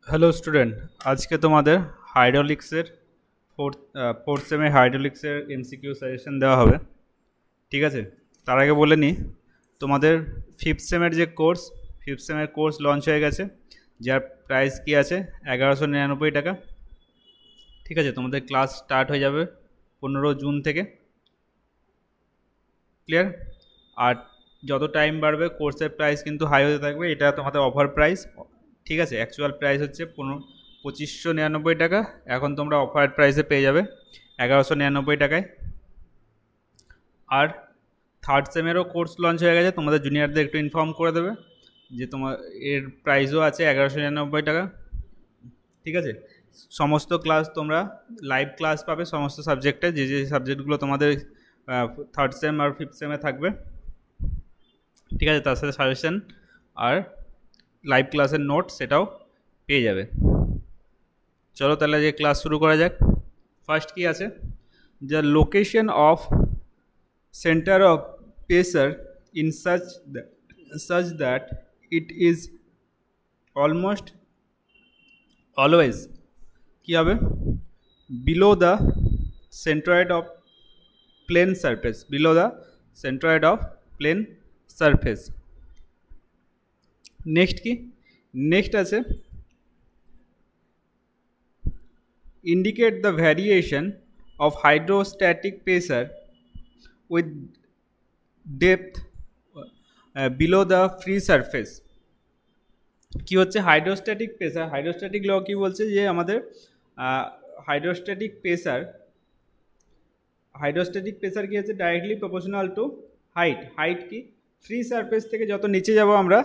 Hello student, আজকে তোমাদের হাইড্রোলিক্সের fourth সেমে হাইড্রোলিক্সের MCQ suggestion দেওয়া হবে। ঠিক আছে, তার আগে বলে নিই, তোমাদের ফিফথ সেমের কোর্স লঞ্চ হয়ে গেছে, যার প্রাইস কি আছে 1199 টাকা। ঠিক আছে, তোমাদের ক্লাস স্টার্ট হয়ে যাবে 15 জুন থেকে। ক্লিয়ার? আর যত টাইম বাড়বে কোর্সের প্রাইস কিন্তু হাই হতে থাকবে, এটা তোমাদের অফার প্রাইস। ঠিক আছে, অ্যাকচুয়াল প্রাইস হচ্ছে 2599 টাকা, এখন তোমরা অফার প্রাইসে পেয়ে যাবে 1199 টাকায়। আর থার্ড সেমেরও কোর্স লঞ্চ হয়ে গেছে, তোমাদের জুনিয়রদের একটু ইনফর্ম করে দেবে যে তোমার এর প্রাইসও আছে 1199 টাকা। ঠিক আছে, সমস্ত ক্লাস তোমরা লাইভ ক্লাস পাবে সমস্ত সাবজেক্টে, যে যে সাবজেক্টগুলো তোমাদের থার্ড সেম আর ফিফথ সেমে থাকবে। ঠিক আছে, তার সাথে সাজেশন আর লাইভ ক্লাসের নোট সেটাও পেয়ে যাবে। চলো তাহলে যে ক্লাস শুরু করা যাক। ফার্স্ট কি আছে, the location of center of pressure in such that it is almost always কি হবে, below the centroid of plane surface, below the centroid of plane surface. Next কি, নেক্সট আছে indicate the variation of hydrostatic pressure with depth below the free surface. কি হচ্ছে hydrostatic pressure, hydrostatic ল কি বলছে যে আমাদের হাইড্রোস্ট্যাটিক প্রেসার হাইড্রোস্ট্যাটিক প্রেসার কি হচ্ছে directly proportional to height. Height কি, ফ্রি সারফেস থেকে যত নিচে যাব আমরা,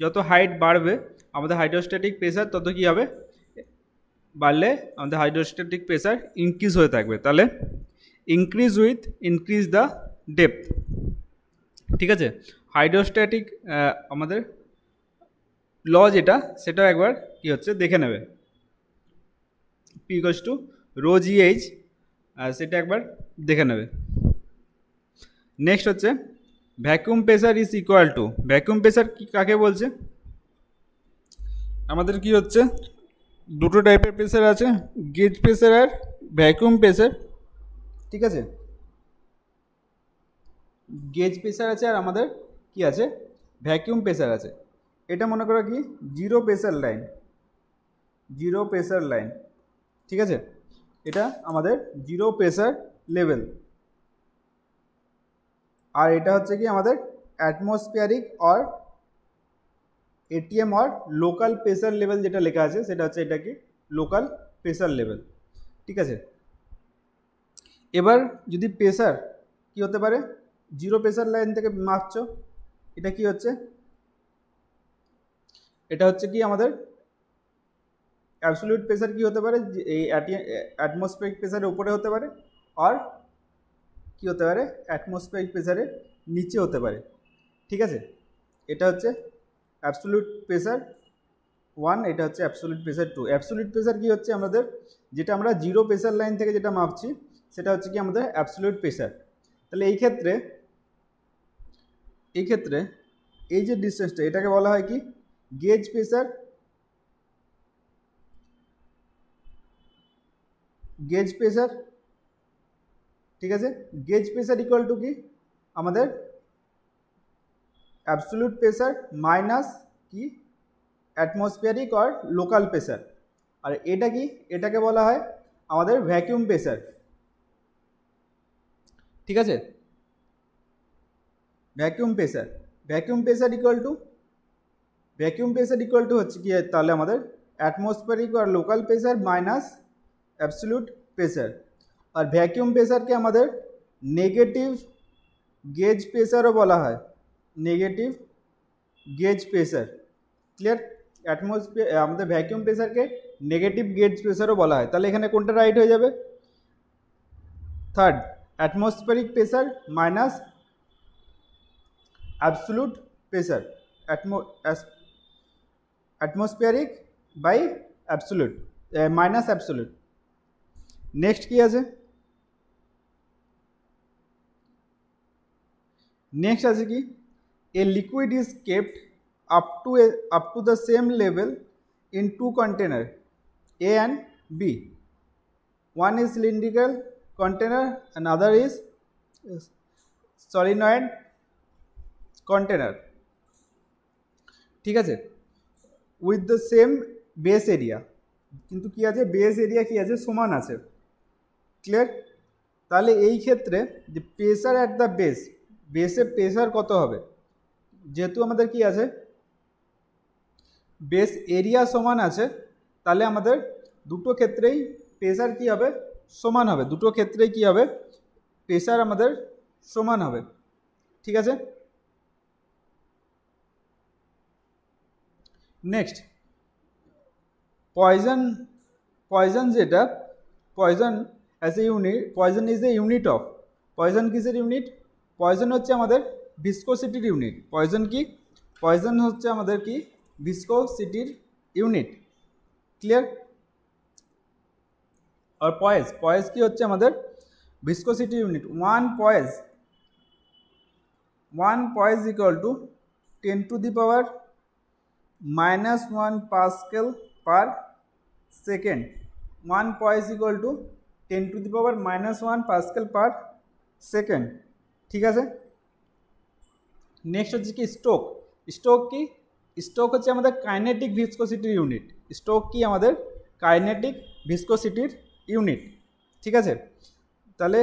যত হাইট বাড়বে আমাদের হাইড্রোস্ট্যাটিক প্রেসার তত কি হবে, বাড়লে আমাদের হাইড্রোস্ট্যাটিক প্রেসার ইনক্রিজ হয়ে থাকবে। তাহলে increase with increase the depth. ঠিক আছে, হাইড্রোস্ট্যাটিক আমাদের ল যেটা সেটা একবার কি হচ্ছে দেখে নেবে, P equals to rho G H, সেটা একবার দেখে নেবে। নেক্সট হচ্ছে vacuum pressure is equal to, vacuum pressure কি কাকে বলছে, আমাদের কি হচ্ছে দুটো টাইপের প্রেসার আছে, গেজ প্রেসার আর ভ্যাকুয়াম প্রেসার। ঠিক আছে, গেজ প্রেসার আছে আর আমাদের কি আছে ভ্যাকুয়াম প্রেসার আছে। এটা মনে করো কি zero pressure line, zero pressure line. ঠিক আছে, এটা আমাদের জিরো প্রেসার লেভেল। আর এটা হচ্ছে কি আমাদের atmospheric or ATM or local pressure level, যেটা লেখা আছে সেটা হচ্ছে এটা কি লোকাল প্রেসার লেভেল। ঠিক আছে, এবার যদি প্রেসার কি হতে পারে, জিরো প্রেসার লাইন থেকে মাপছ, এটা কি হচ্ছে, এটা হচ্ছে কি আমাদের অ্যাবসলিউট প্রেসার কি হতে পারে, এই অ্যাটমসফিয়ারিক প্রেসারের উপরে হতে পারে, আর কি হতে পারে অ্যাটমসফিয়ারিক প্রেসারের নিচে হতে পারে। ঠিক আছে, এটা হচ্ছে অ্যাবসলিউট প্রেসার 1, এটা হচ্ছে অ্যাবসলিউট প্রেসার 2। অ্যাবসলিউট প্রেসার কি হচ্ছে আমাদের, যেটা আমরা জিরো প্রেসার লাইন থেকে যেটা মাপছি সেটা হচ্ছে কি আমাদের অ্যাবসলিউট প্রেসার। তাহলে এই ক্ষেত্রে এই যে ডিস্টেন্সটা এটাকে বলা হয় কি গেজ প্রেসার, গেজ প্রেসার। ঠিক আছে, গেজ প্রেসার ইকুয়াল টু কি আমাদের অ্যাবসলিউট প্রেসার মাইনাস কি অ্যাটমসফিয়ারিক আর লোকাল প্রেসার। আর এটা কি, এটাকে বলা হয় আমাদের ভ্যাকুয়াম প্রেসার। ঠিক আছে, vacuum pressure, vacuum pressure equal to, vacuum pressure equal to হচ্ছে কি তাহলে আমাদের অ্যাটমসফিয়ারিক আর local pressure minus absolute pressure. আর ভ্যাকুয়াম প্রেসারকে আমাদের নেগেটিভ গেজ প্রেসারও বলা হয়, negative gauge pressure. Clear, atmosphere আমাদের ভ্যাকুয়াম প্রেসারকে নেগেটিভ গেজ প্রেসারও বলা হয়। তাহলে এখানে কোনটা রাইট হয়ে যাবে, third, atmospheric pressure minus absolute pressure, atmospheric by absolute minus absolute. Next কি আছে, নেক্সট আছে কি a liquid is kept up to the same level in two container A and B. One is cylindrical container and other is solenoid container. ঠিক আছে, with the same base area, কিন্তু কি আছে base area কি আছে সমান আছে। Clear? তাহলে এই ক্ষেত্রে যে প্রেসার অ্যাট দ্য বেস, বেসে প্রেসার কত হবে, যেহেতু আমাদের কি আছে বেস এরিয়া সমান আছে, তাহলে আমাদের দুটো ক্ষেত্রেই প্রেসার কি হবে সমান হবে, দুটো ক্ষেত্রেই কি হবে প্রেসার আমাদের সমান হবে। ঠিক আছে, নেক্সট পয়জন, পয়জন যেটা poison as a unit, poison is a unit of, poison কিসের ইউনিট, পয়জন হচ্ছে আমাদের ভিসকোসিটির ইউনিট। পয়জন কি, পয়জন হচ্ছে আমাদের কি ভিসকোসিটির ইউনিট। ক্লিয়ার? আর পয়েজ, পয়েজ কি হচ্ছে আমাদের viscosity unit. One পয়েজ equal to 10⁻⁻1 pascal per second. 1 পয়েজ equal to 10⁻⁻1 pascal per second. ঠিক আছে, নেক্সট হচ্ছে কি স্ট্রোক। স্ট্রোক কি, স্ট্রোক হচ্ছে আমাদের কাইনেটিক ভিসকোসিটির ইউনিট। স্ট্রোক কি আমাদের কাইনেটিক ভিসকোসিটির ইউনিট। ঠিক আছে, তাহলে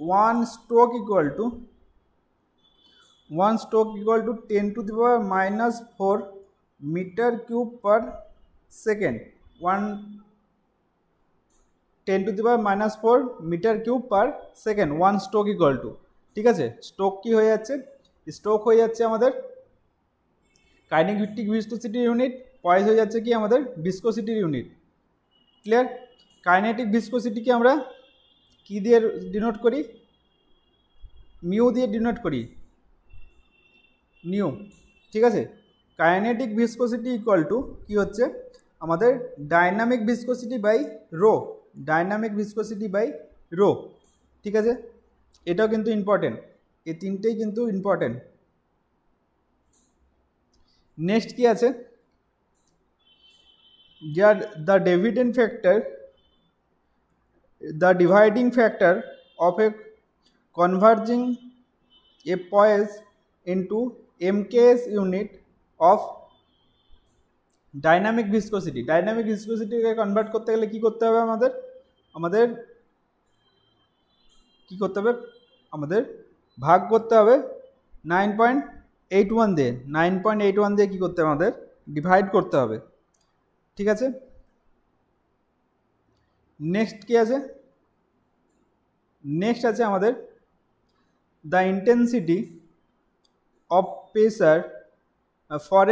one stroke equal to 10⁻⁻4 metre cube per second. 10⁻⁻4 metre cube per second one stroke equal to. ঠিক আছে, স্ট্রোক কি হয়ে যাচ্ছে, স্ট্রোক হয়ে যাচ্ছে আমাদের কাইনেটিক ভিসকোসিটির ইউনিট, পয়েজ হয়ে যাচ্ছে কি আমাদের ভিসকোসিটির ইউনিট। ক্লিয়ার? কাইনেটিক ভিসকোসিটিকে আমরা কি দিয়ে ডিনোট করি, মিউ দিয়ে ডিনোট করি, নিউ। ঠিক আছে, কাইনেটিক ভিসকোসিটি ইকুয়াল টু কি হচ্ছে আমাদের dynamic viscosity by rho, dynamic viscosity by rho. ঠিক আছে, এটাও কিন্তু ইম্পর্টেন্ট, এই তিনটেই কিন্তু ইম্পর্টেন্ট। নেক্সট কি আছে, যার the dividend factor, the dividing factor of a converging a poise into mks unit of dynamic viscosity। Dynamic ভিসকোসিটিকে কনভার্ট করতে গেলে কি করতে হবে আমাদের, আমাদের কি করতে হবে, আমাদের ভাগ করতে হবে 9.81 দিয়ে, 9.81 দিয়ে কি করতে হবে আমাদের ডিভাইড করতে হবে। ঠিক আছে, নেক্সট কি আছে, নেক্সট আছে আমাদের the intensity of pressure for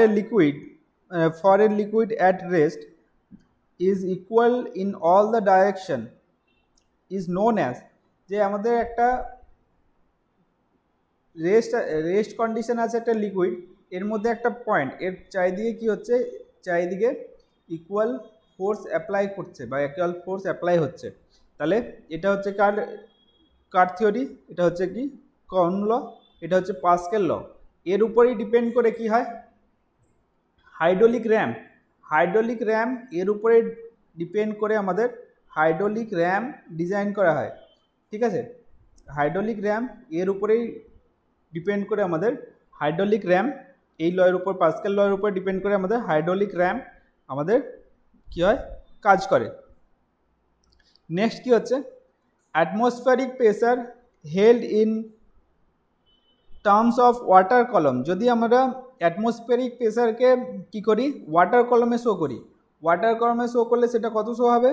a liquid at rest is equal in all the direction is known as, যে আমাদের একটা রেস্ট কন্ডিশন আছে একটা লিকুইড, এর মধ্যে একটা পয়েন্ট, এর চারিদিকে কি হচ্ছে চারিদিকে ইকুয়াল ফোর্স অ্যাপ্লাই করছে বা ইকুয়াল ফোর্স অ্যাপ্লাই হচ্ছে। তাহলে এটা হচ্ছে কার থিওরি, এটা হচ্ছে কি কাউন ল, এটা হচ্ছে পাস্কেল ল। এর উপরেই ডিপেন্ড করে কি হয় হাইড্রোলিক র্যাম, হাইড্রোলিক র্যাম এর উপরে ডিপেন্ড করে আমাদের হাইড্রোলিক র্যাম ডিজাইন করা হয়। ঠিক আছে, হাইড্রোলিক র্যাম এর উপরেই ডিপেন্ড করে আমাদের হাইড্রোলিক র্যাম, এই লয়ের উপর পাস্কেল লয়ের উপর ডিপেন্ড করে আমাদের হাইড্রোলিক র্যাম আমাদের কি হয় কাজ করে। নেক্সট কি হচ্ছে atmospheric pressure held in terms of water কলম। যদি আমরা অ্যাটমসফিয়ারিক প্রেসারকে কি করি ওয়াটার কলমে শো করি, ওয়াটার কলমে শো করলে সেটা কত শো হবে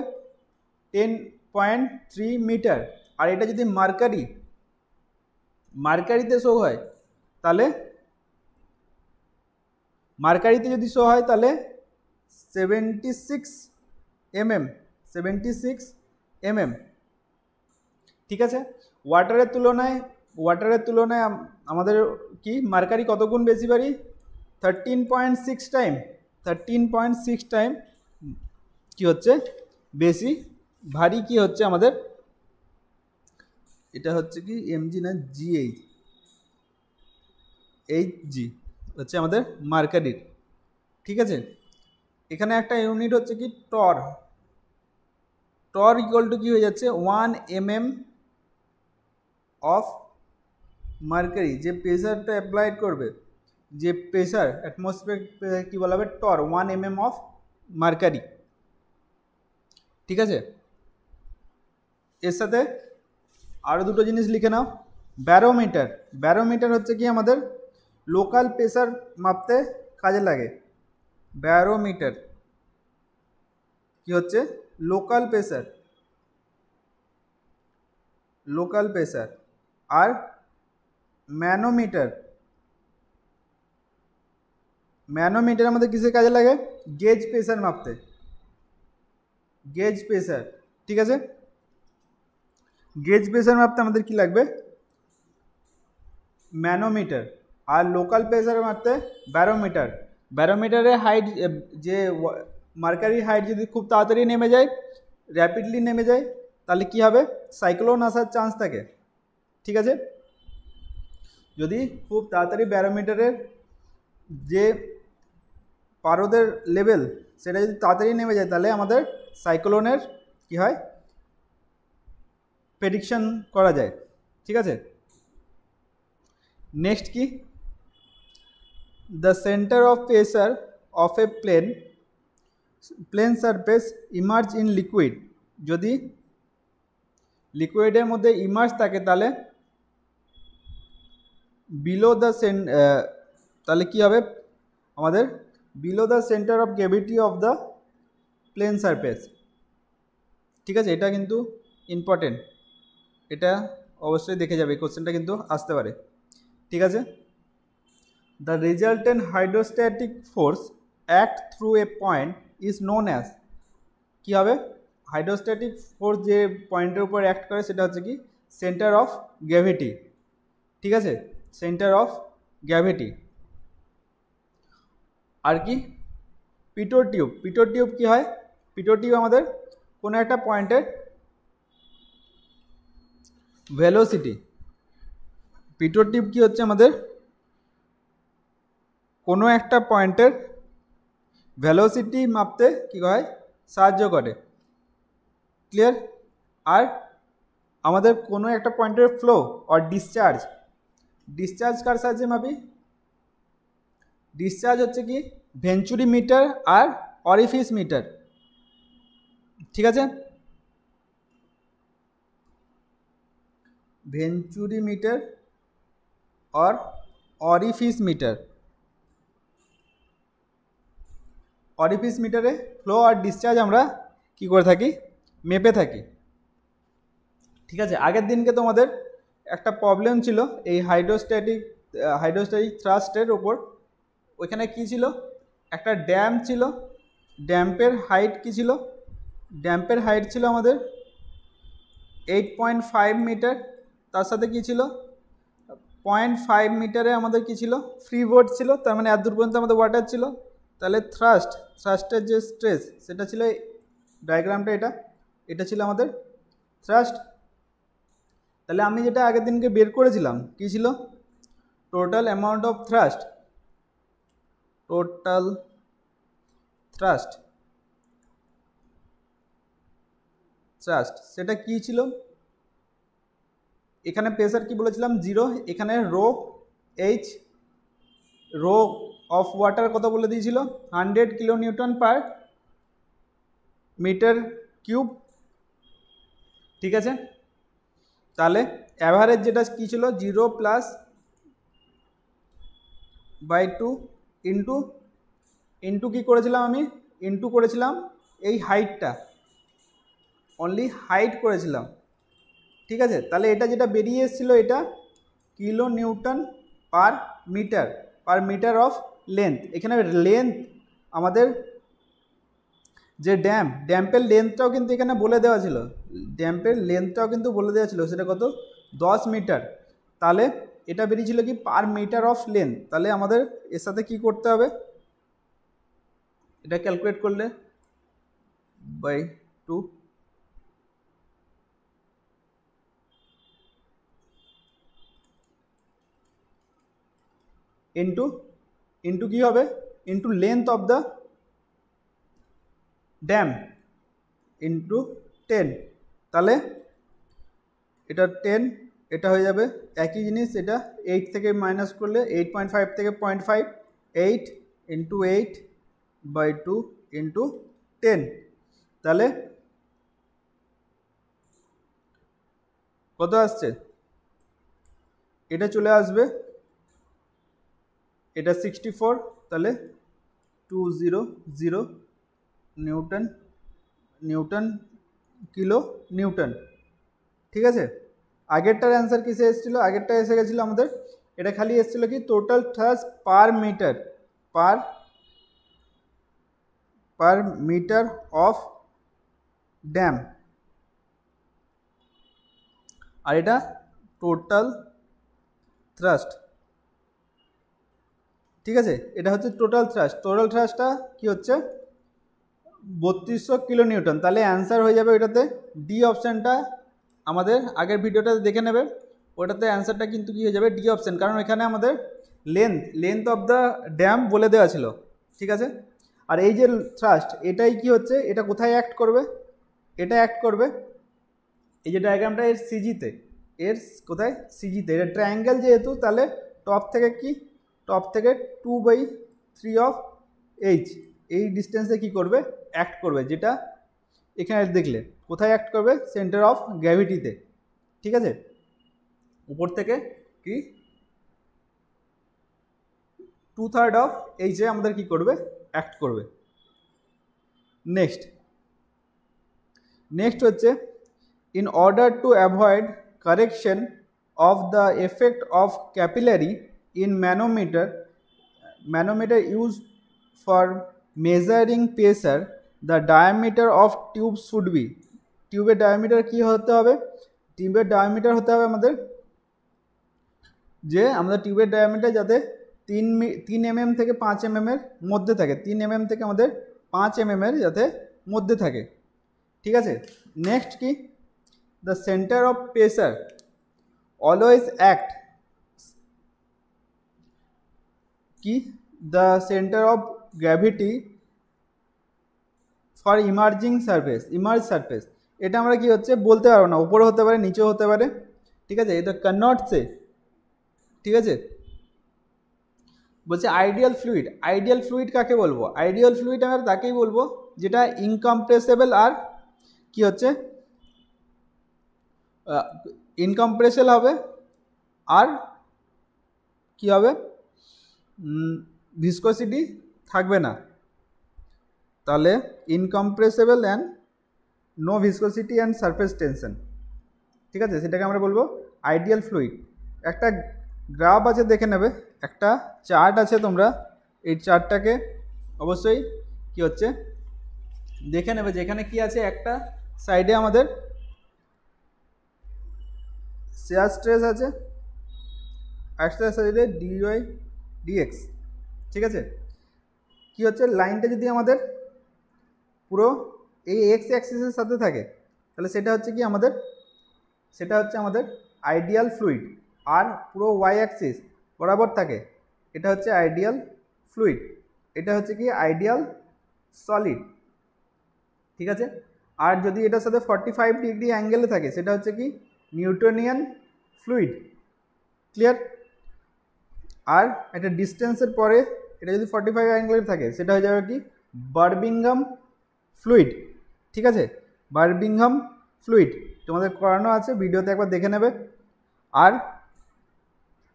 10.3 মিটার। আর এটা যদি মার্কারিতে শো হয় তাহলে মার্কারিতে যদি শো হয় তাহলে 76 mm। ঠিক আছে, ওয়াটারের তুলনায় আমাদের কি মার্কারি কত গুণ বেশি ভারী 13.6 টাইম কি হচ্ছে বেশি ভারী কি হচ্ছে আমাদের, এটা হচ্ছে কি এমজি না এইচজি হচ্ছে আমাদের মার্কারির। ঠিক আছে, এখানে একটা ইউনিট হচ্ছে কি টর, টর ইকুয়াল টু কি হয়ে যাচ্ছে 1 mm অফ মার্কারি, যে প্রেসারটা অ্যাপ্লাইড করবে, যে প্রেসার অ্যাটমসফিয়ার কি বলা হবে, টর 1 mm অফ মার্কারি। ঠিক আছে, এর সাথে আরও দুটো জিনিস লিখে নাও। ব্যারোমিটার, ব্যারোমিটার হচ্ছে কি আমাদের লোকাল প্রেসার মাপতে কাজে লাগে। ব্যারোমিটার কি হচ্ছে লোকাল প্রেসার, লোকাল প্রেসার। আর ম্যানোমিটার, ম্যানোমিটার আমাদের কিসের কাজে লাগে, গেজ প্রেসার মাপতে, গেজ প্রেসার। ঠিক আছে, গেজ প্রেসার মাপতে আমাদের কি লাগবে, ম্যানোমিটার। আর লোকাল প্রেসার মাপতে ব্যারোমিটার। ব্যারোমিটারের হাইট, যে মার্কারি হাইট যদি খুব তাড়াতাড়ি নেমে যায়, র্যাপিডলি নেমে যায়, তাহলে কি হবে, সাইক্লোন আসার চান্স থাকে। ঠিক আছে, যদি খুব তাড়াতাড়ি ব্যারোমিটারের যে পারদের লেভেল সেটা যদি তাড়াতাড়ি নেমে যায়, তাহলে আমাদের সাইক্লোনের কি হয়, প্রেডিকশন করা যায়। ঠিক আছে, নেক্সট কি, the centre of pressure of a plane surface immerse in liquid, যদি লিকুইডের মধ্যে ইমার্জ থাকে তাহলে বিলো দ্য তাহলে কি হবে আমাদের, below the centre of gravity of the plane surface. ঠিক আছে, এটা কিন্তু ইম্পর্টেন্ট, এটা অবশ্যই দেখে যাবে, কোশ্চেনটা কিন্তু আসতে পারে। ঠিক আছে, the resultant hydrostatic force act through a point is known as, কী হবে, হাইড্রোস্ট্যাটিক ফোর্স যে পয়েন্টের উপর অ্যাক্ট করে সেটা হচ্ছে কি সেন্টার অফ গ্র্যাভিটি। ঠিক আছে, সেন্টার অফ গ্র্যাভিটি। আর কি, পিটো টিউব, পিটো টিউব কী হয়, পিটো টিউব আমাদের কোনো একটা পয়েন্টের ভেলোসিটি, পিটো টিউব কী হচ্ছে আমাদের কোনো একটা পয়েন্টের ভেলোসিটি মাপতে কী হয়, সাহায্য করে। ক্লিয়ার, আর আমাদের কোনো একটা পয়েন্টের ফ্লো আর ডিসচার্জ, ডিসচার্জ কার সাহায্যে মাপি, ডিসচার্জ হচ্ছে কি ভেঞ্চুরি মিটার আর অরিফিস মিটার। ঠিক আছে, ভেঞ্চুরি মিটার আর অরিফিস মিটার, অরিফিস মিটারে ফ্লো আর ডিসচার্জ আমরা কি করে থাকি, মেপে থাকি। ঠিক আছে, আগের দিনকে তোমাদের একটা প্রবলেম ছিল এই হাইড্রোস্ট্যাটিক থ্রাস্টের ওপর, ওইখানে কি ছিল, একটা ড্যাম ছিল, ড্যাম্পের হাইট কি ছিল, ড্যাম্পের হাইট ছিল আমাদের 8.5 মিটার, তার সাথে কি ছিল 0.5 মিটারে আমাদের কি ছিল ফ্রি বোর্ড ছিল, তার মানে এত দূর পর্যন্ত আমাদের ওয়াটার ছিল। তাহলে থ্রাস্টের যে স্ট্রেস সেটা ছিল ডায়াগ্রামটা, এটা ছিল আমাদের থ্রাস্ট। তাহলে আমি যেটা আগের দিনকে বের করেছিলাম কি ছিল, total amount of thrust, total thrust, সেটা কি ছিল, এখানে প্রেসার কি বলেছিলাম 0, এখানে rho H, rho of water কত বলে দিয়েছিল 100 kilo newton per metre cube. ঠিক আছে, তাহলে অ্যাভারেজ যেটা কী ছিল 0+/2 ইন্টু কী করেছিলাম আমি, ইন্টু করেছিলাম এই হাইটটা, অনলি হাইট করেছিলাম। ঠিক আছে, তাহলে এটা যেটা বেরিয়ে এসেছিলো এটা kilo newton per metre of length. এখানে লেন্থ আমাদের যে ড্যাম্পের লেন্থটাও কিন্তু এখানে বলে দেওয়া ছিল, ড্যাম্পের লেন্থটাও কিন্তু বলে দেওয়া ছিল, সেটা কত 10 মিটার। তাহলে এটা বেরিয়েছিল কি পার মিটার অফ লেন্থ, তাহলে আমাদের এর সাথে কি করতে হবে, এটা ক্যালকুলেট করলে বাই 2 ইন্টু কি হবে, into length of the dam into 10, তাহলে এটা 10, এটা হয়ে যাবে একই জিনিস, এটা 8 থেকে মাইনাস করলে 8.5 থেকে 0.5, 8 ইন্টু 8/2 ইন্টু 10, তাহলে কত আসছে? এটা চলে আসবে, এটা 64, তাহলে 200 নিউটন কিলো নিউটন। ঠিক আছে, আগেরটার অ্যান্সার কিসে এসেছিলো? আগেরটা এসে গেছিলো আমাদের, এটা খালি এসেছিলো কি total thrust per metre of dam, আর এটা টোটাল থ্রাস্ট। ঠিক আছে, এটা হচ্ছে টোটাল থ্রাস্টটা কি হচ্ছে 3200 কিলো নিউটন। তাহলে অ্যান্সার হয়ে যাবে ওইটাতে ডি অপশানটা, আমাদের আগের ভিডিওটা দেখে নেবে, ওটাতে অ্যান্সারটা কিন্তু কি হয়ে যাবে ডি অপশান, কারণ এখানে আমাদের লেন্থ অফ দ্য ড্যাম বলে দেওয়া ছিল। ঠিক আছে, আর এই যে থ্রাস্ট, এটাই কি হচ্ছে, এটা কোথায় অ্যাক্ট করবে? এটা অ্যাক্ট করবে এই যে ডায়াগ্রামটা এর সিজিতে, এর কোথায়? সিজিতে। এটা ট্রায়াঙ্গেল যেহেতু, তাহলে টপ থেকে 2/3 অফ এইচ এই ডিস্টেন্সে কি করবে? অ্যাক্ট করবে, যেটা এখানে দেখলে কোথায় অ্যাক্ট করবে? সেন্টার অফ গ্র্যাভিটিতে। ঠিক আছে, উপর থেকে কি 2/3 অফ এইচে আমাদের কি করবে? অ্যাক্ট করবে। নেক্সট হচ্ছে, in order to avoid correction of the effect of capillary in manometer used for measuring pressure, the diameter of tube should be, টিউবের ডায়ামিটার কি হতে হবে? টিউবের ডায়ামিটার হতে হবে আমাদের, যে আমাদের টিউবের ডায়ামিটার যাতে 3 mm থেকে 5 mm এর মধ্যে থাকে, 3 mm থেকে আমাদের 5 mm এর যাতে মধ্যে থাকে। ঠিক আছে, নেক্সট কি, the center of pressure always act কি the center of gravity for emerge surface, এটা আমরা কি হচ্ছে বলতে পারবো না, উপরে হতে পারে নিচে হতে পারে। ঠিক আছে, এটা cannot say। ঠিক আছে, বলছে আইডিয়াল ফ্লুইড কাকে বলবো? আইডিয়াল ফ্লুইড আমরা তাকেই বলবো যেটা ইনকম্প্রেসেবল আর কি হচ্ছে ইনকম্প্রেসেবল হবে, আর কি হবে? ভিসকসিটি থাকবে না, তাহলে incompressible and no viscosity and surface tension. ঠিক আছে, সেটাকে আমরা বলবো আইডিয়াল ফ্লুইড। একটা গ্রাফ আছে, দেখে নেবে, একটা চার্ট আছে, তোমরা এই চার্টটাকে অবশ্যই কি হচ্ছে দেখে নেবে, যেখানে কি আছে, একটা সাইডে আমাদের শেয়ার স্ট্রেস আছে, একটা সাইডে ডিওয়াই ডিএক্স। ঠিক আছে, কি হচ্ছে, লাইনটা যদি আমাদের পুরো এই এক্স অ্যাক্সিসের সাথে থাকে, তাহলে সেটা হচ্ছে কি আমাদের, সেটা হচ্ছে আমাদের আইডিয়াল ফ্লুইড, আর পুরো ওয়াই অ্যাক্সিস বরাবর থাকে, এটা হচ্ছে আইডিয়াল ফ্লুইড, এটা হচ্ছে কি আইডিয়াল সলিড। ঠিক আছে, আর যদি এটার সাথে 45 ডিগ্রি অ্যাঙ্গেলে থাকে, সেটা হচ্ছে কি নিউটনিয়ান ফ্লুইড। ক্লিয়ার? আর একটা ডিস্টেন্সের পরে এটা যদি 45 অ্যাঙ্গেলে থাকে, সেটা হয়ে যাবে কি বার্মিংহাম ফ্লুইড। ঠিক আছে, বার্মিংহাম ফ্লুইড তোমাদের করানো আছে, ভিডিওতে একবার দেখে নেবে। আর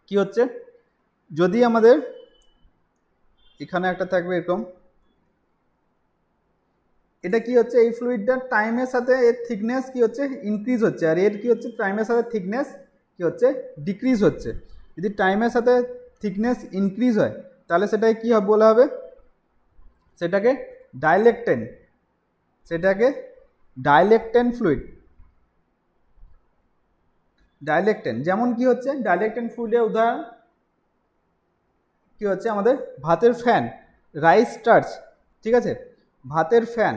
কি হচ্ছে, যদি আমাদের এখানে একটা থাকবে এরকম, এটা কি হচ্ছে, এই ফ্লুইডটার টাইমের সাথে এর থিকনেস কি হচ্ছে ইনক্রিজ হচ্ছে, আর এর কি হচ্ছে টাইমের সাথে থিকনেস কি হচ্ছে ডিক্রিজ হচ্ছে। যদি টাইমের সাথে থিকনেস ইনক্রিজ হয়, তাহলে সেটাকে কি বলা হবে? সেটাকে ডাইলেকটেন্ট ফ্লুইড। ডাইলেকটেন্ট যেমন কি হচ্ছে, ডাইলেকটেন্ট ফ্লুইডের উদাহরণ কি হচ্ছে আমাদের ভাতের ফ্যান, রাইস স্টার্চ। ঠিক আছে, ভাতের ফ্যান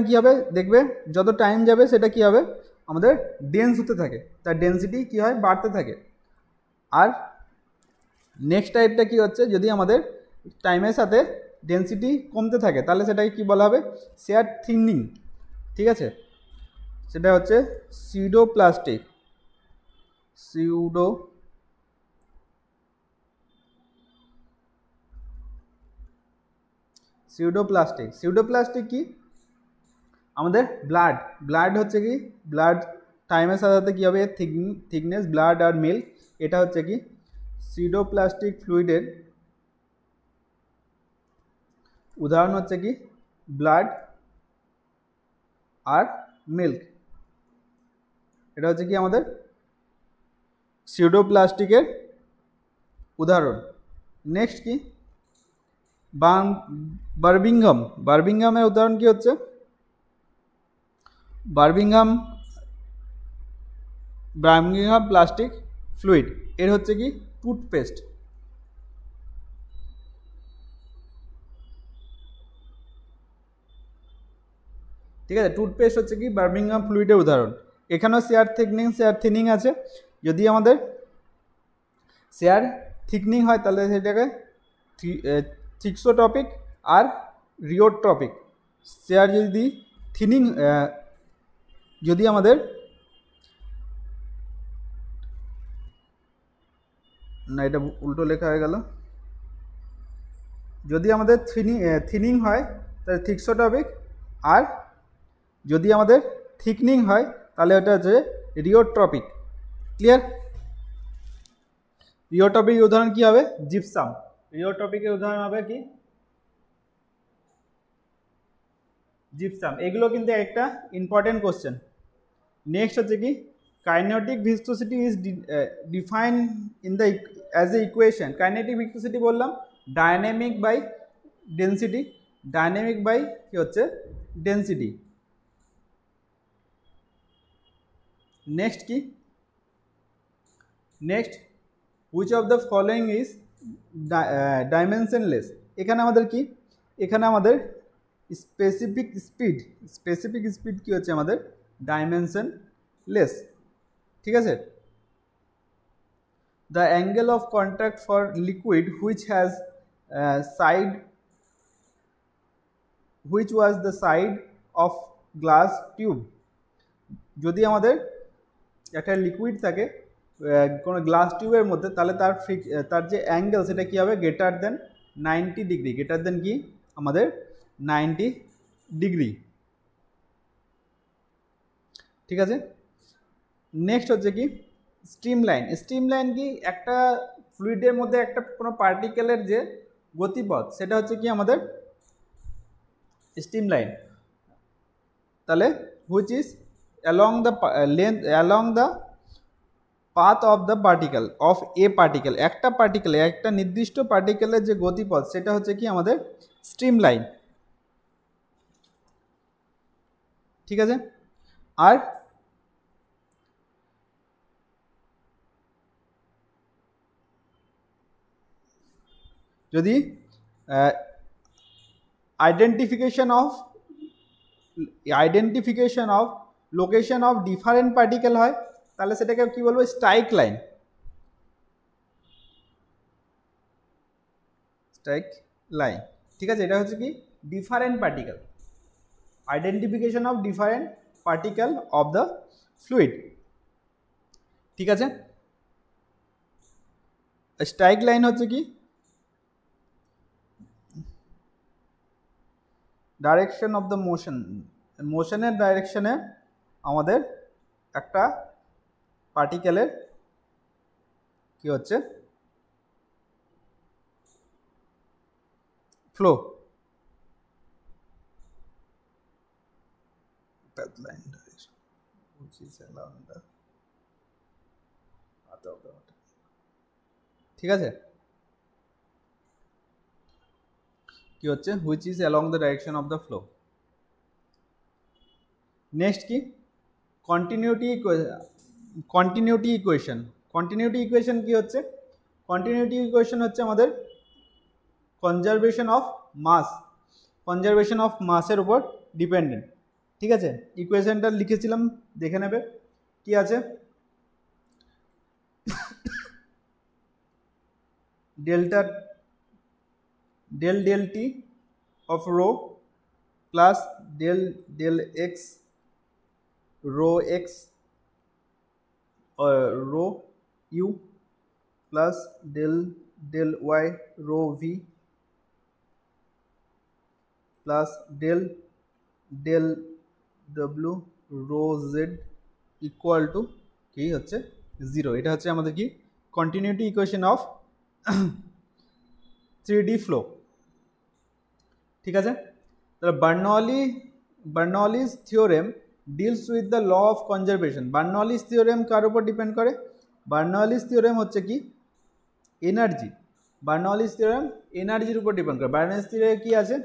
কি হবে দেখবে, যত টাইম যাবে সেটা কি হবে আমাদের ডেন্স হতে থাকে, তার ডেন্সিটি কি হয় বাড়তে থাকে। আর নেক্সট টাইপটা কি হচ্ছে, যদি আমাদের টাইমের সাথে ডেনসিটি কমতে থাকে তাহলে সেটাকে কি বলা হবে, শেয়ার থিনিং। ঠিক আছে, সেটা হচ্ছে সিউডোপ্লাস্টিক। সিউডোপ্লাস্টিক কি, আমাদের ব্লাড হচ্ছে কি, ব্লাড টাইমের সাথে সাথে কী হবে, থিকনেস, ব্লাড আর মিল্ক, এটা হচ্ছে কি সিউডোপ্লাস্টিক ফ্লুইডের উদাহরণ হচ্ছে কি ব্লাড আর মিল্ক। এটা হচ্ছে কি আমাদের সিউডোপ্লাস্টিকের উদাহরণ। নেক্সট কি, বার্মিংহামের উদাহরণ কি হচ্ছে, বার্মিংহাম প্লাস্টিক ফ্লুইড, এর হচ্ছে কি টুথপেস্ট। ঠিক আছে, টুথপেস্ট হচ্ছে কি বার্মিংহাম ফ্লুইডের উদাহরণ। এখানেও শেয়ার থিকনিং আছে। যদি আমাদের শেয়ার থিকনিং হয় তাহলে সেটাকে থিক্সোটপিক আর রিওট্রপিক। শেয়ার যদি থিনিং, যদি আমাদের না, এটা উল্টো লেখা হয়ে গেল, যদি আমাদের থিনিং হয় তাহলে থিক্সোটপিক, আর যদি আমাদের থিকনিং হয় তাহলে ওটা হচ্ছে রিওট্রপিক। ক্লিয়ার? রিওট্রপিকের উদাহরণ কি হবে, জিপসাম। রিওট্রপিকের উদাহরণ হবে কি জিপসাম। এগুলো কিন্তু একটা ইম্পর্টেন্ট কোশ্চেন। নেক্সট হচ্ছে কি kinetic viscosity is define in the as a equation. Kinetic viscosity বললাম dynamic by density, dynamic by কি হচ্ছে ডেন্সিটি। নেক্সট কি, next which of the following is dimensionless. এখানে আমাদের কি, এখানে আমাদের স্পেসিফিক স্পিড কি হচ্ছে আমাদের ডাইমেনশনলেস। ঠিক আছে, the angle of contact for liquid which has side, which was the side of glass tube. যদি আমাদের একটা লিকুইড থাকে কোনো গ্লাস টিউবের মধ্যে, তাহলে তার যে অ্যাঙ্গেল সেটা কী হবে, greater than 90 degree, greater than কি আমাদের 90 ডিগ্রি। ঠিক আছে, নেক্সট হচ্ছে কি স্ট্রিমলাইন। স্ট্রিমলাইন কি, একটা ফ্লুইডের মধ্যে একটা কোনো পার্টিকেলের যে গতিপথ সেটা হচ্ছে কি আমাদের স্ট্রিমলাইন। তাহলে which is along the length, along the path of the particle of A particle. একটা পার্টিকেলে, একটা নির্দিষ্ট পার্টিকেলের যে গতিপথ সেটা হচ্ছে কি আমাদের স্ট্রিমলাইন। ঠিক আছে, আর যদি identification of location of different particle হয় তাহলে সেটাকে কি বলবো, স্ট্রাইক লাইন। ঠিক আছে, এটা হচ্ছে কি different particle, identification of different particle of the fluid. ঠিক আছে, স্ট্রাইক লাইন হচ্ছে কি ডাইরেকশন অফ দ্য মোশনের ডাইরেকশনে আমাদের একটা পার্টিকেলের কি হচ্ছে flow. line direction which is along the path of the water. ঠিক আছে, কি হচ্ছে which is along the direction of the flow. Next কি কন্টিনিউটি ইকুয়েশন। কন্টিনিউটি ইকুয়েশন কি হচ্ছে, কন্টিনিউটি ইকুয়েশন হচ্ছে আমাদের কনজারভেশন অফ মাসের উপর ডিপেন্ডেন্ট। ঠিক আছে, ইকুয়েশনটা লিখেছিলাম, দেখে নেবে কি আছে, del T of rho plus del x rho x rho u plus del y rho v plus del w rho z equal to কি হচ্ছে 0। এটা হচ্ছে আমাদের কি continuity equation of 3D flow. ঠিক আছে, তাহলে Bernoulli's theorem deals with the law of conservation. Bernoulli's theorem কার উপর ডিপেন্ড করে? বার্নৌলিস থিওরেম হচ্ছে কি এনার্জি, বার্নৌলিস থিওরেম এনার্জির উপর ডিপেন্ড করে। বার্নৌলিস থিওরেমে কি আছে?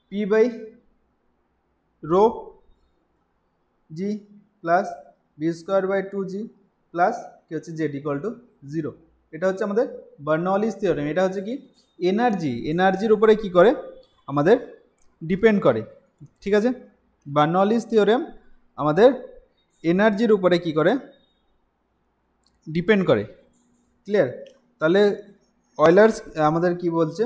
P by rho G plus V square by 2g plus কি হচ্ছে জেড ইকুয়াল টু 0। এটা হচ্ছে আমাদের বার্নৌলিস থিওরেম। এটা হচ্ছে কি এনার্জির উপরে কি করে আমাদের ডিপেন্ড করে। ঠিক আছে, বার্নৌলিস থিওরেম আমাদের এনার্জির উপরে কি করে ডিপেন্ড করে। ক্লিয়ার? তাহলে অয়লার্স আমাদের কি বলছে,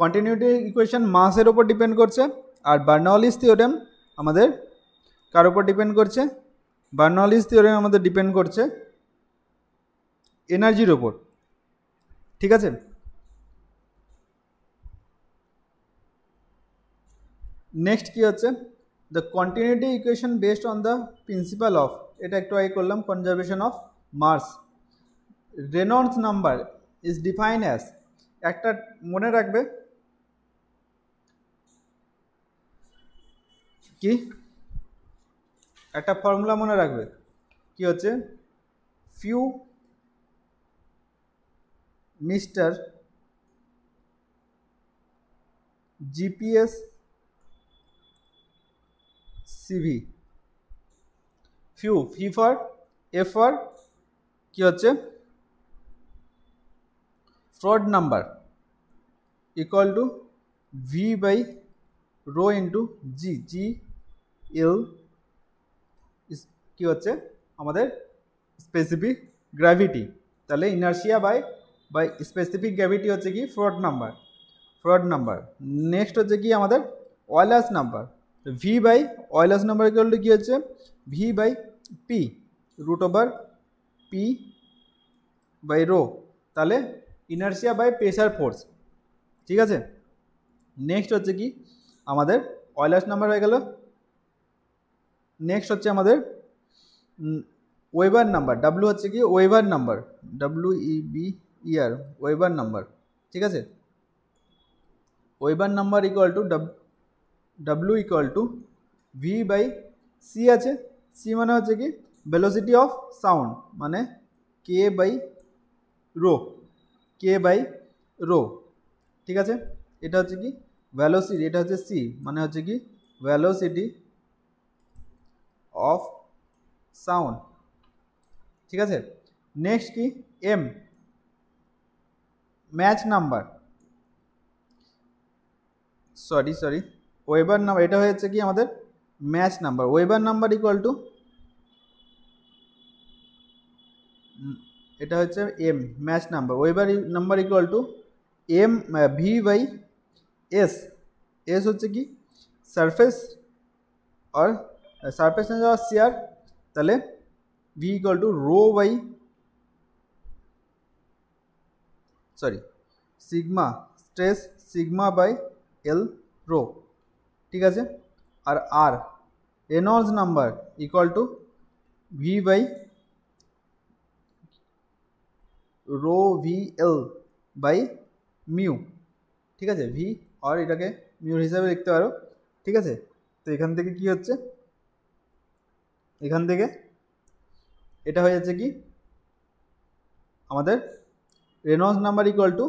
কন্টিনিউটি ইকুয়েশন মাসের উপর ডিপেন্ড করছে, আর বার্নৌলিস থিওরেম আমাদের কার উপর ডিপেন্ড করছে? বার্নৌলিস থিওরেম আমাদের ডিপেন্ড করছে এনার্জির উপর। ঠিক আছে, নেক্সট কি হচ্ছে the continuity equation based on the principle of, এটা একটু আগে করলাম, conservation of mass. Reynolds number is define as, একটা মনে রাখবে কি একটা ফর্মুলা মনে রাখবে কি হচ্ছে few mister GPS CV, few fee for F for কি হচ্ছে Froude number equal to V by rho into G, G L কি হচ্ছে আমাদের স্পেসিফিক গ্র্যাভিটি। তাহলে ইনার্শিয়া বাই স্পেসিফিক গ্র্যাভিটি হচ্ছে কি ফ্রড নাম্বার। নেক্সট হচ্ছে কি আমাদের Euler's number, V by Euler's number equal to কি হচ্ছে V by P root over P by rho, তাহলে ইনার্শিয়া বাই প্রেসার ফোর্স। ঠিক আছে, নেক্সট হচ্ছে কি আমাদের অয়লার্স নাম্বার হয়ে গেল। নেক্সট হচ্ছে আমাদের ওয়েবার নাম্বার, ডাব্লু হচ্ছে কি Weber number, WEBER Weber number. ঠিক আছে, Weber number equal to W equal to V by C আছে, সি মানে হচ্ছে কি ভেলোসিটি অফ সাউন্ড, মানে কে বাই রো। ঠিক আছে, এটা হচ্ছে কি ভ্যালোসিটি, এটা হচ্ছে সি মানে হচ্ছে কি ভ্যালোসিটি অফ সাউন্ড। ঠিক আছে, নেক্সট কি M Mach number, sorry Weber number, এটা হচ্ছে কি আমাদের Mach number. Weber number equal to এটা হচ্ছে M Mach number, Weber number equal to M V by S. S হচ্ছে কি সারফেস আর সারফেস আর শিয়ার, তাহলে V equal to rho by sigma stress sigma by L rho. ঠিক আছে, আর Reynolds number equal to V by rho V L by mu. ঠিক আছে, ভি আর এটাকে মিউর হিসাবে লিখতে পারো। ঠিক আছে, তো এখান থেকে কি হচ্ছে, এখান থেকে এটা হয়ে যাচ্ছে কি আমাদের Reynolds number equal to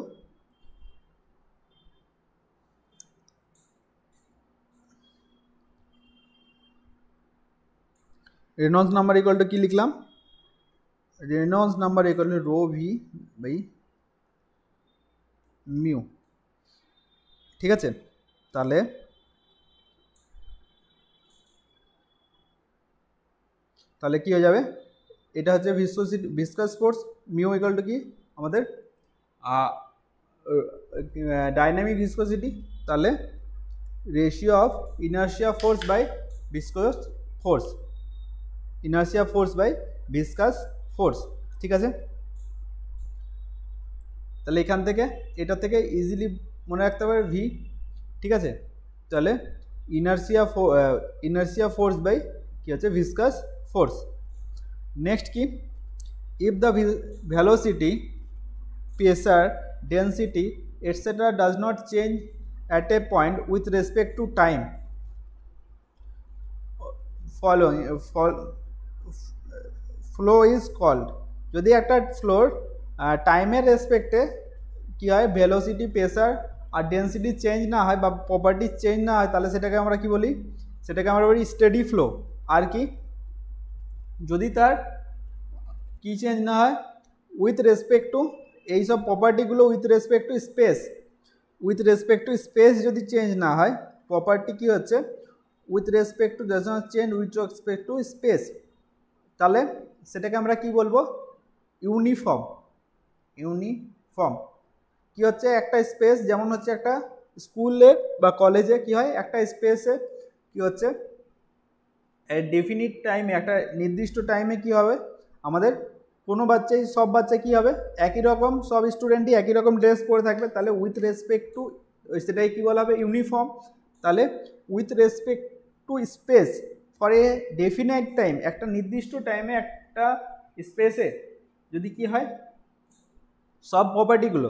Reynolds number equal to কি লিখলাম, Reynolds number equal to rho V by mu. ঠিক আছে, তাহলে কি হয়ে যাবে, এটা হচ্ছে viscous force, mu equal to কি আমাদের ডাইনামিক ভিসকোসিটি, তাহলে ratio of inertia force by viscous force, inertia force by viscous force. ঠিক আছে, তাহলে এখান থেকে এটা থেকে ইজিলি মনে রাখতে পারে ভি। ঠিক আছে, তাহলে ইনার্শিয়া ফোর্স বাই কি হচ্ছে ভিসকাস ফোর্স। নেক্সট কি, if the velocity, pressure, density etc does not change at a point with respect to time following flow is called। যদি একটা ফ্লোর টাইমের রেসপেক্টে কি হয় ভেলোসিটি, প্রেসার আর ডেন্সিটি চেঞ্জ না হয় বা প্রপার্টি চেঞ্জ না হয়, তাহলে সেটাকে আমরা কি বলি, সেটাকে আমরা বলি স্টেডি ফ্লো। আর কি, যদি তার কি চেঞ্জ না হয় উইথ রেসপেক্ট টু এইসব প্রপার্টিগুলো, with respect to space, with respect to space যদি চেঞ্জ না হয়, প্রপার্টি কি হচ্ছে with respect to does not change with respect to space, তাহলে সেটাকে আমরা কি বলবো ইউনিফর্ম। ইউনিফর্ম কি হচ্ছে একটা স্পেস, যেমন হচ্ছে একটা স্কুলে বা কলেজে কি হয় একটা স্পেসে কি হচ্ছে ডেফিনিট টাইমে, একটা নির্দিষ্ট টাইমে কি হবে আমাদের কোনো বাচ্চাই, সব বাচ্চা কি হবে একই রকম, সব স্টুডেন্টই একই রকম ড্রেস পরে থাকবে, তাহলে উইথ রেসপেক্ট টু সেটাই কী বলা হবে ইউনিফর্ম। তাহলে with respect to space for a definite time, একটা নির্দিষ্ট টাইমে একটা স্পেসে যদি কি হয় সব প্রপার্টিগুলো,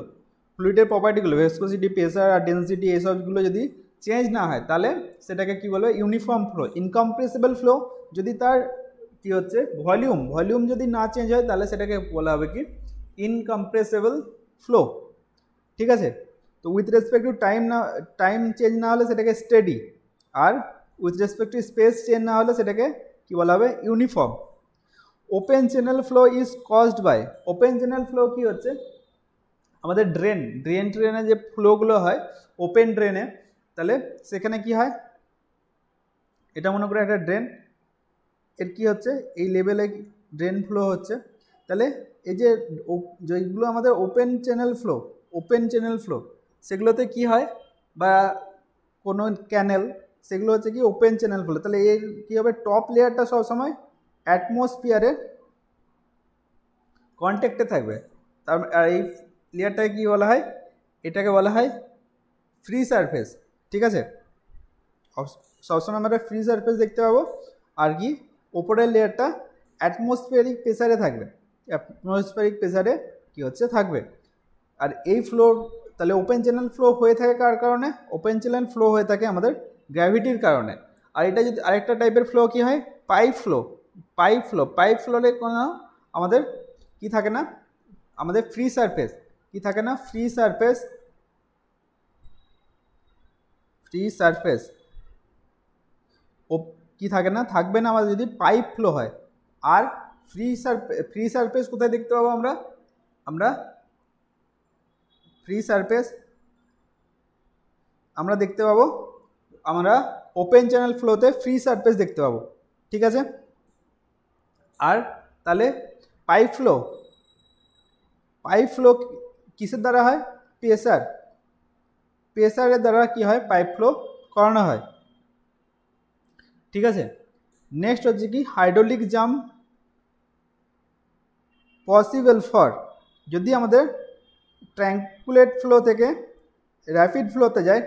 ফ্লুইডের প্রপার্টিগুলো ভিসকোসিটি, প্রেসার আর ডেন্সিটি এইসবগুলো যদি চেঞ্জ না হয়, তাহলে সেটাকে কি বলবো ইউনিফর্ম ফ্লো। ইনকম্প্রেসিবল ফ্লো যদি তার কি হচ্ছে ভলিউম যদি না চেঞ্জ হয়, তাহলে সেটাকে বলা হবে কি ইনকম্প্রেসিবল ফ্লো। ঠিক আছে, তো with respect to time change না হলে সেটাকে স্টেডি, আর with respect to space change না হলে সেটাকে কি বলা হবে uniform. Open channel flow is caused by, open channel flow কি হচ্ছে আমাদের ট্রেনে যে ফ্লোগুলো হয় ওপেন ড্রেনে, তাহলে সেখানে কি হয়, এটা মনে করে একটা ড্রেন, এর কি হচ্ছে এই লেভেলে ড্রেন ফ্লো হচ্ছে, তাহলে এই যে যেগুলো আমাদের ওপেন চ্যানেল ফ্লো সেগুলোতে কি হয়, বা কোনো ক্যানেল, সেগুলো হচ্ছে কি ওপেন চ্যানেল ফ্লো। তাহলে এর কী হবে টপ লেয়ারটা সবসময় অ্যাটমসফিয়ারের কন্ট্যাক্টে থাকবে, আর এই লেয়ারটাকে কী বলা হয়, এটাকে বলা হয় ফ্রি সারফেস। ঠিক আছে, সবসময় আমরা ফ্রি সারফেস দেখতে পাবো, আর কি ওপরের লেয়ারটা অ্যাটমসফিয়ারিক প্রেসারে থাকবে, অ্যাটমসফিয়ারিক প্রেসারে কি হচ্ছে থাকবে। আর এই ফ্লো, তাহলে ওপেন চ্যানেল ফ্লো হয়ে থাকে কার কারণে, ওপেন চ্যানেল ফ্লো হয়ে থাকে আমাদের গ্র্যাভিটির কারণে। আর এটা যদি আরেকটা টাইপের ফ্লো কি হয় পাইপ ফ্লোরে কোনো আমাদের কি থাকে না, আমাদের ফ্রি সারফেস কি থাকে না, ফ্রি সারফেস ও কি থাকে না, থাকবে না আমাদের যদি পাইপ ফ্লো হয়। আর ফ্রি সারফেস কোথায় দেখতে পাবো আমরা ফ্রি সারফেস আমরা দেখতে পাবো আমরা ওপেন চ্যানেল ফ্লোতে ফ্রি সারফেস দেখতে পাবো। ঠিক আছে, আর তাহলে পাইপ ফ্লো কিসের দ্বারা হয়, প্রেসারের দ্বারা কি হয় পাইপ ফ্লো করানো হয়। ঠিক আছে, নেক্সট হচ্ছে কি হাইড্রোলিক জাম্প পসিবল ফর, যদি আমাদের ট্র্যাঙ্কুলেট ফ্লো থেকে র্যাপিড ফ্লোতে যায়,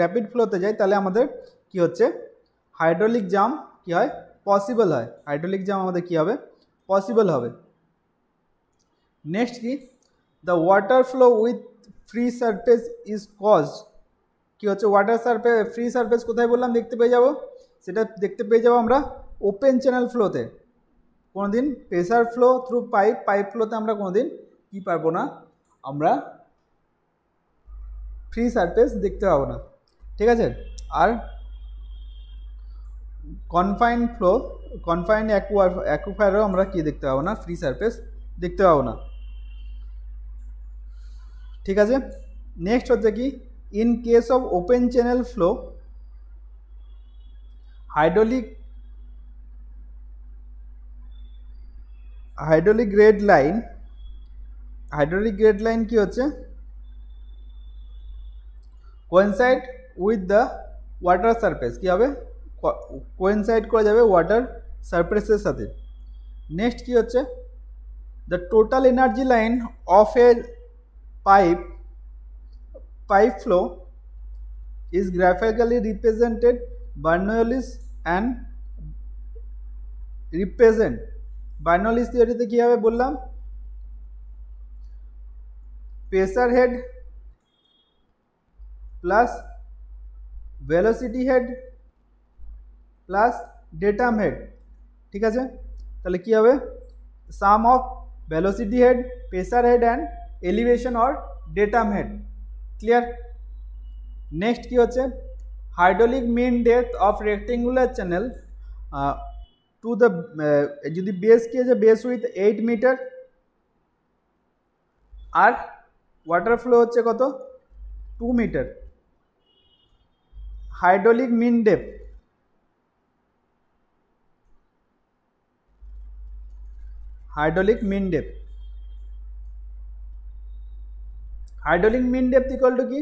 র্যাপিড ফ্লোতে যায়, তাহলে আমাদের কি হচ্ছে হাইড্রোলিক জাম্প কি হয় পসিবল হয়, হাইড্রোলিক জাম্প আমাদের কি হবে পসিবল হবে। নেক্সট কি the water flow with free surface is caused, কি হচ্ছে ফ্রি সারফেস কোথায় বললাম দেখতে পেয়ে যাব, সেটা দেখতে পেয়ে যাবো আমরা ওপেন চ্যানেল ফ্লোতে। কোনোদিন প্রেসার ফ্লো থ্রু পাইপ ফ্লোতে আমরা কোনোদিন কি পারবো না, আমরা ফ্রি সারফেস দেখতে পাবো না। ঠিক আছে, আর কনফাইন্ড অ্যাকুয়াফায়ারও আমরা কি দেখতে পাবো না, ফ্রি সারফেস দেখতে পাবো না। ঠিক আছে, নেক্সট হচ্ছে কি in case of open channel flow hydraulic grade line কি হচ্ছে coincide with the water surface, কী হবে, কোয়েনসাইড করা যাবে ওয়াটার সারফেসের সাথে। নেক্সট কী হচ্ছে, the total energy line of a pipe flow is graphically represented Bernoullis and represent Bernoullis থিওরিতে কি হবে বললাম, pressure head plus velocity head plus datum head, ঠিক আছে। তাহলে কি হবে, sum of velocity head, pressure head and elevation or datum head, clear. Next কি হচ্ছে, hydraulic mean depth of rectangular channel to the, যদি বেস কি আছে, বেস উইথ 8 মিটার আর ওয়াটার ফ্লো হচ্ছে কত, 2 metre. Hydraulic mean depth, hydraulic mean depth, hydraulic mean depth equal to কি,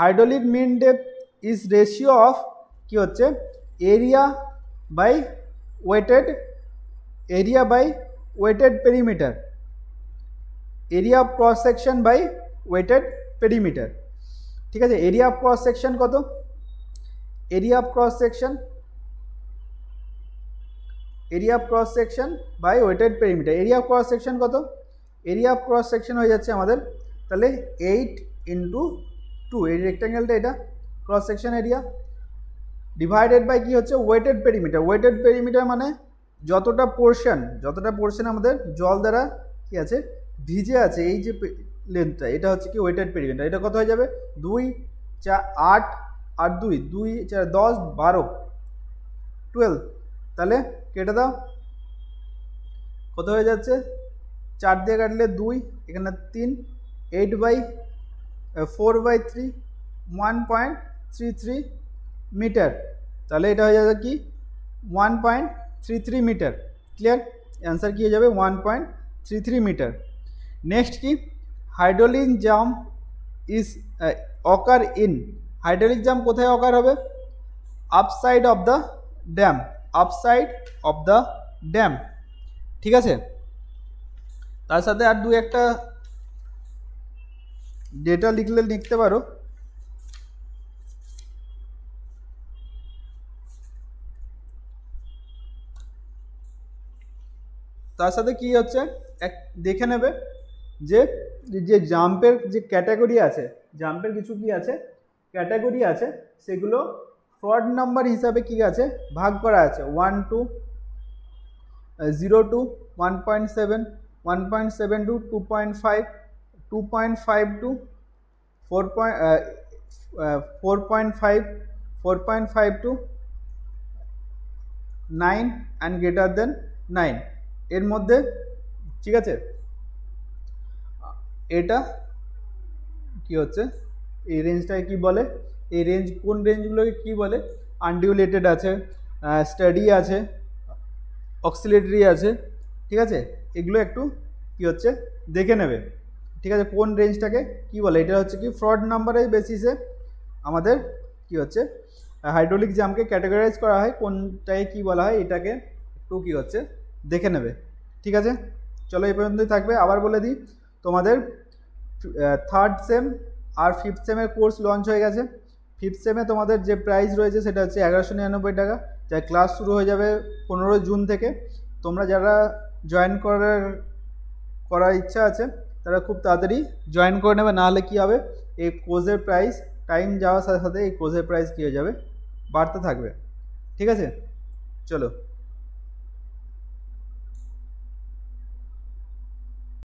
hydraulic mean depth is ratio of কি হচ্ছে, area by wetted, area by wetted perimeter, area of cross section by wetted perimeter, ঠিক আছে। Area of cross section কত, area of cross section, area of cross section by wetted perimeter, area of cross section কত, area of cross section হয়ে যাচ্ছে আমাদের তাহলে 8 into 2, এই রেক্ট্যাঙ্গেলটা এটা cross section area, divided by কি হচ্ছে, ওয়েটেড পেরিমিটার। ওয়েটেড পেরিমিটার মানে যতটা পোর্শন আমাদের জল দ্বারা কি আছে, ভিজে আছে, এই যে লেন্থটা, এটা হচ্ছে কি ওয়েটেড পেরিমিটার। এটা কত হয়ে যাবে, 2 4 8 আর 2 2 4 10 12 12, তাহলে কেটে দাও, কত হয়ে যাচ্ছে, 4 দিয়ে কাটলে 2, এখানে 3, 8/4/3 1.33 মিটার, তাহলে এটা হয়ে যাবে কি 1.33 মিটার, ক্লিয়ার। অ্যান্সার কি হয়ে যাবে 1.33 মিটার। নেক্সট কি, hydraulic jump is occur in, hydraulic jump কোথায় অকার হবে, upside of the dam, upside of the dam, ঠিক আছে। তার সাথে আর দু একটা ডেটা লিখলে লিখতে পারো, তার সাথে কি হচ্ছে এক দেখে নেবে যে যে জাম্পের যে ক্যাটাগরি আছে, জাম্পের কিছু কি আছে ক্যাটাগরি আছে, সেগুলো ফ্রড নাম্বার হিসাবে কি আছে ভাগ করা আছে, 1 to 0 to 1.7, 1.7 to 2.5, 2.5 to 4.5, 4.5 to 9 and greater than 9 এর মধ্যে, ঠিক আছে। এটা কি হচ্ছে, এই রেঞ্জটাকে কি বলে, এই রেঞ্জ কোন রেঞ্জগুলোকে কি বলে, আনডিউলেটেড আছে, স্টাডি আছে, অক্সিলেটরি আছে, ঠিক আছে। এগুলো একটু কি হচ্ছে দেখে নেবে, ঠিক আছে, কোন রেঞ্জটাকে কি বলে। এটা হচ্ছে কি ফ্রড নাম্বারের বেসিসে আমাদের কি হচ্ছে হাইড্রোলিক জামকে ক্যাটাগরাইজ করা হয়, কোনটাকে কি বলা হয় এটাকে একটু কি হচ্ছে দেখে নেবে, ঠিক আছে। চলো এই পর্যন্তই থাকবে। আবার বলে দিই, তোমাদের 3rd সেম আর 5th সেমের কোর্স লঞ্চ হয়ে গেছে। 5th সেমে তোমাদের যে প্রাইস রয়েছে সেটা হচ্ছে 1199 টাকা, যার ক্লাস শুরু হয়ে যাবে 15 জুন থেকে। তোমরা যারা জয়েন করার ইচ্ছা আছে তারা খুব তাড়াতাড়ি জয়েন করে নেবে, নাহলে কী হবে, এই কোর্সের প্রাইস টাইম যাওয়ার সাথে সাথে এই কোর্সের প্রাইস কী হয়ে যাবে, বাড়তে থাকবে, ঠিক আছে। চলো।